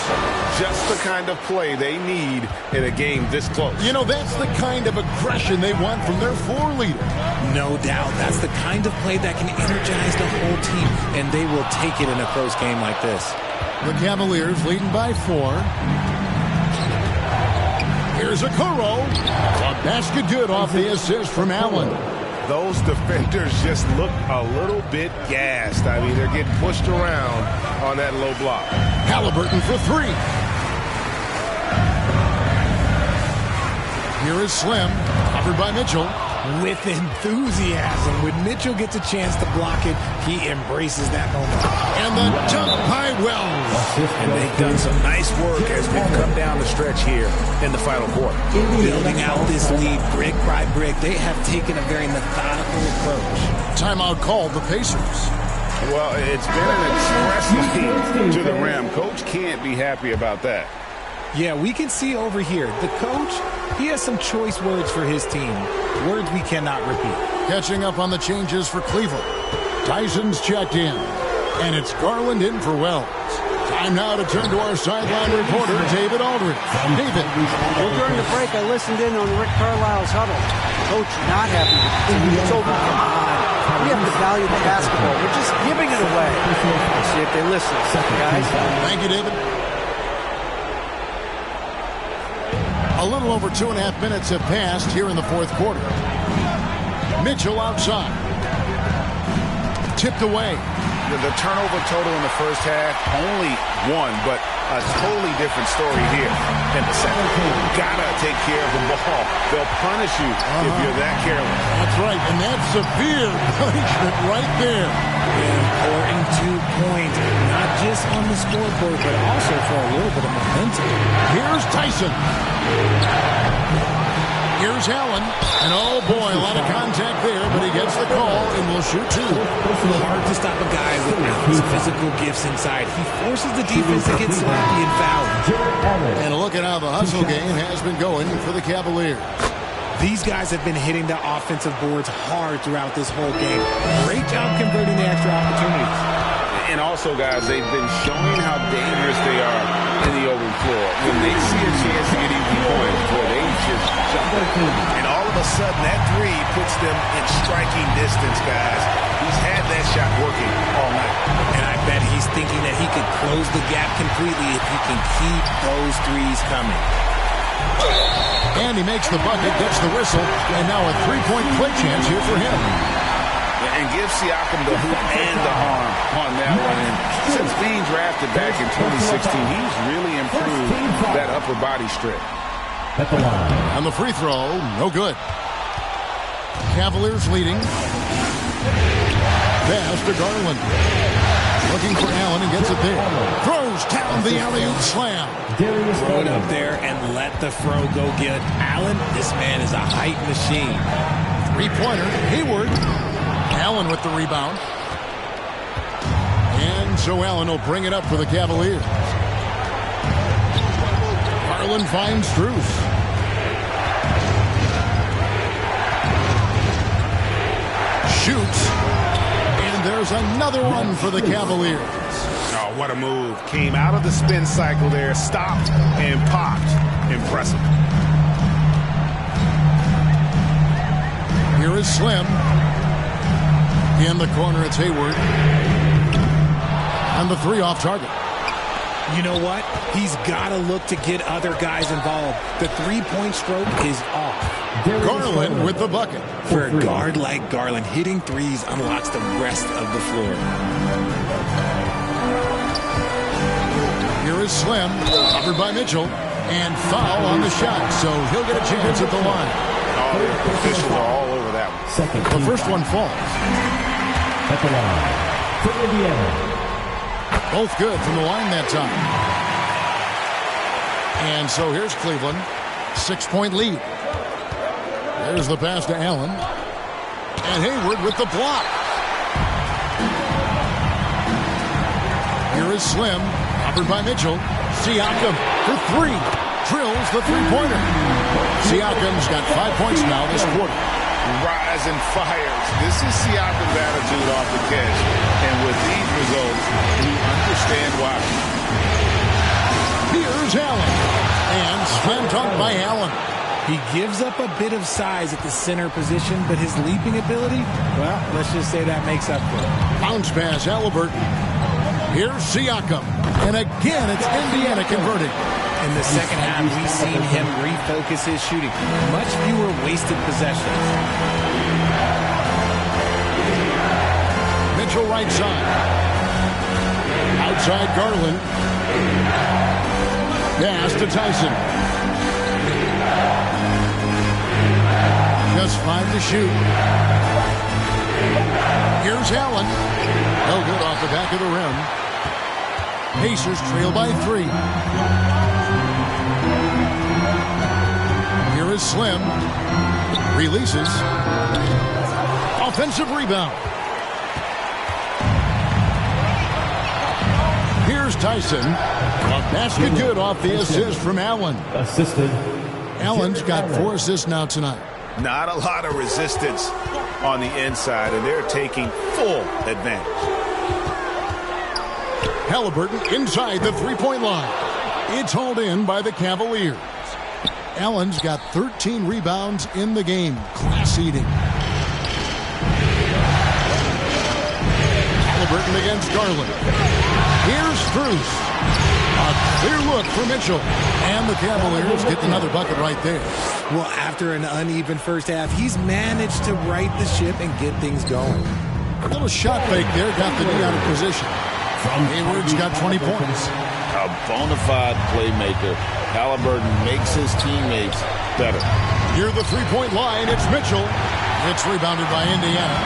Just the kind of play they need in a game this close. You know, that's the kind of aggression they want from their floor leader. No doubt. That's the kind of play that can energize the whole team, and they will take it in a close game like this. The Cavaliers leading by 4. Here's Okoro. A basket good off the assist from Allen. Those defenders just look a little bit gassed. I mean, they're getting pushed around on that low block. Halliburton for 3. Here is Slim, covered by Mitchell. With enthusiasm. When Mitchell gets a chance to block it, he embraces that moment. And the dunk by Wells. And they've done some nice work as we come down the stretch here in the final quarter. Building out this lead brick by brick, they have taken a very methodical approach. Timeout called the Pacers. Well, it's been an express lead to the rim. Coach can't be happy about that. Yeah, we can see over here, the coach, he has some choice words for his team. Words we cannot repeat. Catching up on the changes for Cleveland. Tyson's checked in. And it's Garland in for Wells. Time now to turn to our sideline reporter, David Aldridge. David. Well, during the break, I listened in on Rick Carlisle's huddle. Coach not happy with the team. He told me to come behind. We have to value the basketball. We're just giving it away. Let's see if they listen. Guys. Thank you, David. A little over 2.5 minutes have passed here in the fourth quarter. Mitchell outside. Tipped away. The turnover total in the first half, only 1, but a totally different story here in the second. Gotta take care of the ball. They'll punish you if you're that careless. That's right, and that's severe punishment right there. Important 2-point, not just on the scoreboard, but also for a little bit of momentum. Here's Tyson. Here's Allen. And oh boy, a lot of contact there, but he gets the call and will shoot 2. Hard to stop a guy without his physical gifts inside. He forces the defense to get sloppy and foul. And look at how the hustle game has been going for the Cavaliers. These guys have been hitting the offensive boards hard throughout this whole game. Great job converting the extra opportunities. And also, guys, they've been showing how dangerous they are in the open floor. When they see a chance to get easy points, boy, they just jump. And all of a sudden, that 3 puts them in striking distance, guys. He's had that shot working all night. And I bet he's thinking that he could close the gap completely if he can keep those 3s coming. And he makes the bucket, gets the whistle, and now a 3-point play chance here for him. And give Siakam the hoop and the harm on that one. And since being drafted back in 2016, he's really improved that upper body strip. And the free throw, no good. Cavaliers leading. Pass to Garland. Looking for Allen and gets it there. Throws down the alley-oop slam. Throw it up there and let the throw go get Allen. This man is a height machine. 3-pointer, Hayward. Allen with the rebound. And so Allen will bring it up for the Cavaliers. Garland finds Strus. Shoots. And there's another one for the Cavaliers. Oh, what a move. Came out of the spin cycle there, stopped and popped. Impressive. Here is Slim. In the corner, it's Hayward. And the 3 off target. You know what? He's got to look to get other guys involved. The three-point stroke is off. Garland with the bucket. For a guard like Garland, hitting threes unlocks the rest of the floor. Here is Slim, covered by Mitchell, and foul on the shot, so he'll get a chance at the line. Oh, the officials are all over that one. The first one falls. At the line, for Indiana. Both good from the line that time. And so here's Cleveland. 6-point lead. There's the pass to Allen. And Hayward with the block. Here is Slim, covered by Mitchell. Siakam for three. Drills the three-pointer. Siakam's got 5 points now this quarter. Rise and fires. This is Siakam's attitude off the catch. And with these results, you understand why. Here's Allen. And slam dunk by Allen. He gives up a bit of size at the center position, but his leaping ability, well, let's just say that makes up for it. Bounce pass, Halliburton. Here's Siakam. And again, it's Indiana converting. In the second half, we've seen him refocus his shooting. Much fewer wasted possessions. Mitchell right side. Outside Garland. Pass to Tyson. Just 5 to shoot. Here's Allen. No good off the back of the rim. Pacers trail by 3. Here is Slim. Releases. Offensive rebound. Here's Tyson. A basket good off the assist from Allen. Assisted. Allen's got 4 assists now tonight. Not a lot of resistance on the inside, and they're taking full advantage. Halliburton inside the three-point line. It's hauled in by the Cavaliers. Allen's got 13 rebounds in the game. Class eating. Halliburton against Garland. Here's Strus. A clear look for Mitchell. And the Cavaliers get another bucket right there. Well, after an uneven first half, he's managed to right the ship and get things going. A little shot fake there. Got the knee out of position. Hayward's got 20 points. A bona fide playmaker. Halliburton makes his teammates better. Near the three-point line, it's Mitchell. It's rebounded by Indiana.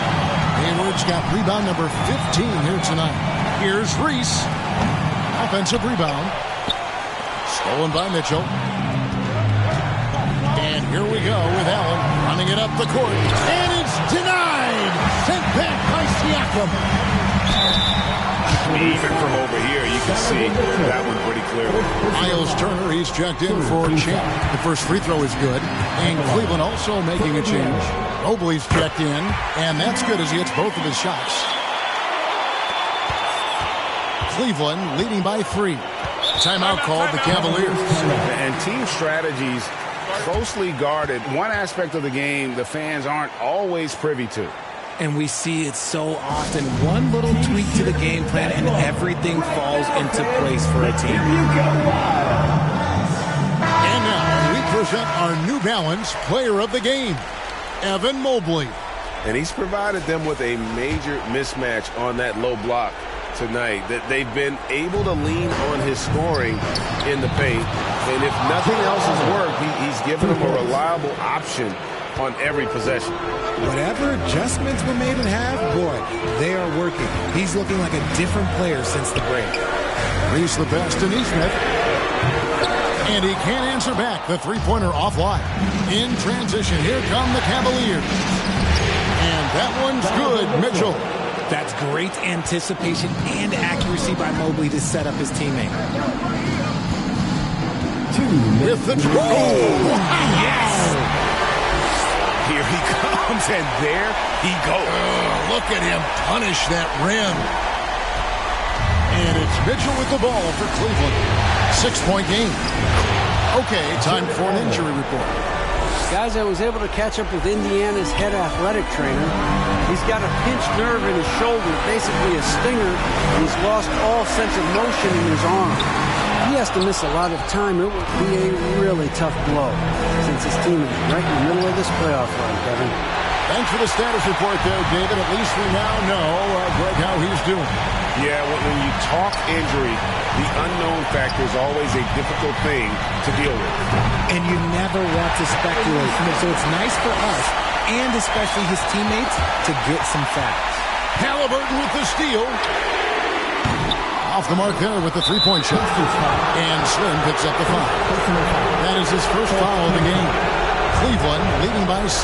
Hayward's got rebound number 15 here tonight. Here's Reese. Offensive rebound. Stolen by Mitchell. And here we go with Allen running it up the court. And it's denied. Sent back by Siakam. Even from over here, you can see that one pretty clearly. Miles Turner, he's checked in for Champ. The first free throw is good. And Cleveland also making a change. Mobley's checked in, and that's good as he hits both of his shots. Cleveland leading by 3. Timeout called the Cavaliers. And team strategies closely guarded. One aspect of the game the fans aren't always privy to. And we see it so often. One little tweak to the game plan and everything falls into place for a team. And now we present our New Balance player of the game, Evan Mobley. And he's provided them with a major mismatch on that low block tonight. That they've been able to lean on his scoring in the paint. And if nothing else has worked, he's given them a reliable option on every possession. Whatever adjustments were made in half, boy, they are working. He's looking like a different player since the break. Reese the pass to Neesmith. And he can't answer back. The three-pointer offline. In transition, here come the Cavaliers. And that one's good, Mitchell. That's great anticipation and accuracy by Mobley to set up his teammate. With the draw. Oh, wow. Yes! Here he comes, and there he goes. Look at him punish that rim. And it's Mitchell with the ball for Cleveland. 6-point game. Okay, time for an injury report. Guys, I was able to catch up with Indiana's head athletic trainer. He's got a pinched nerve in his shoulder, basically a stinger, and he's lost all sense of motion in his arm. he has to miss a lot of time, it would be a really tough blow since his team is right in the middle of this playoff run, Kevin. Thanks for the status report there, David. At least we now know, Greg, how he's doing. Yeah, when you talk injury, the unknown factor is always a difficult thing to deal with. And you never want to speculate. So it's nice for us, and especially his teammates, to get some facts. Halliburton with the steal. Off the mark there with the three-point shot. And Slim picks up the foul. That is his first foul of the game. Cleveland leading by 6.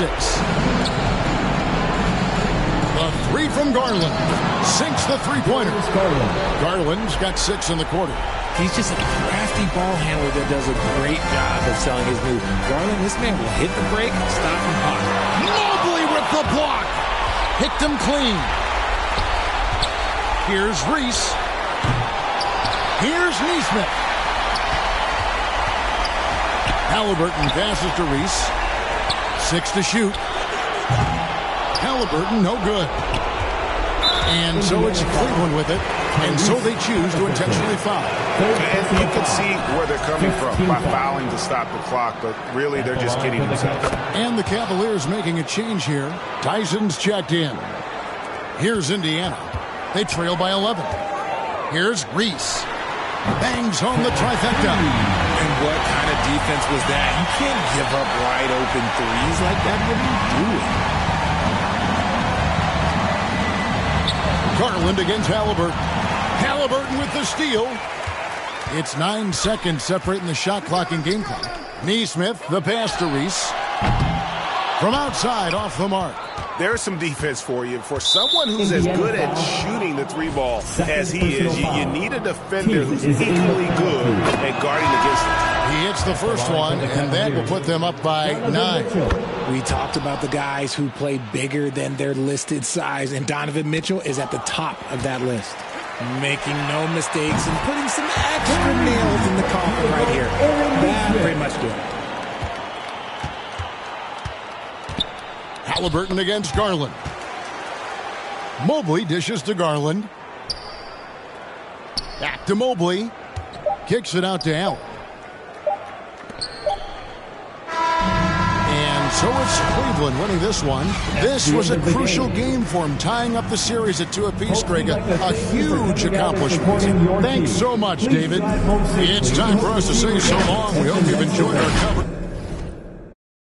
The three from Garland sinks the three-pointer. Garland's got 6 in the quarter. He's just a crafty ball handler that does a great job of selling his move. Garland, this man will hit the break, stop and pop. Mobley with the block. Picked him clean. Here's Reese. Here's Neesmith. Halliburton passes to Reese. 6 to shoot. Halliburton, no good. And so it's Cleveland with it. And so they choose to intentionally foul. And you can see where they're coming from by fouling to stop the clock, but really they're just kidding themselves. And the Cavaliers making a change here. Tyson's checked in. Here's Indiana. They trail by 11. Here's Reese. Bangs home the trifecta. And what kind of defense was that? You can't give up wide open threes like that. What are you doing? Garland against Halliburton. Halliburton with the steal. It's 9 seconds separating the shot clock and game clock. Neesmith, the pass to Reese. From outside, off the mark. There's some defense for you. For someone who's as good at shooting the three ball as he is, you need a defender who's equally good at guarding against him. He hits the first one, and that will put them up by 9. We talked about the guys who play bigger than their listed size, and Donovan Mitchell is at the top of that list. Making no mistakes and putting some extra nails in the coffin right here. That pretty much good. Halliburton against Garland. Mobley dishes to Garland. Back to Mobley. Kicks it out to Allen. And so it's Cleveland winning this one. This was a crucial game for him, tying up the series at 2 apiece, Greg. A huge accomplishment. Thanks so much, David. It's time for us to say so long. We hope you've enjoyed our coverage.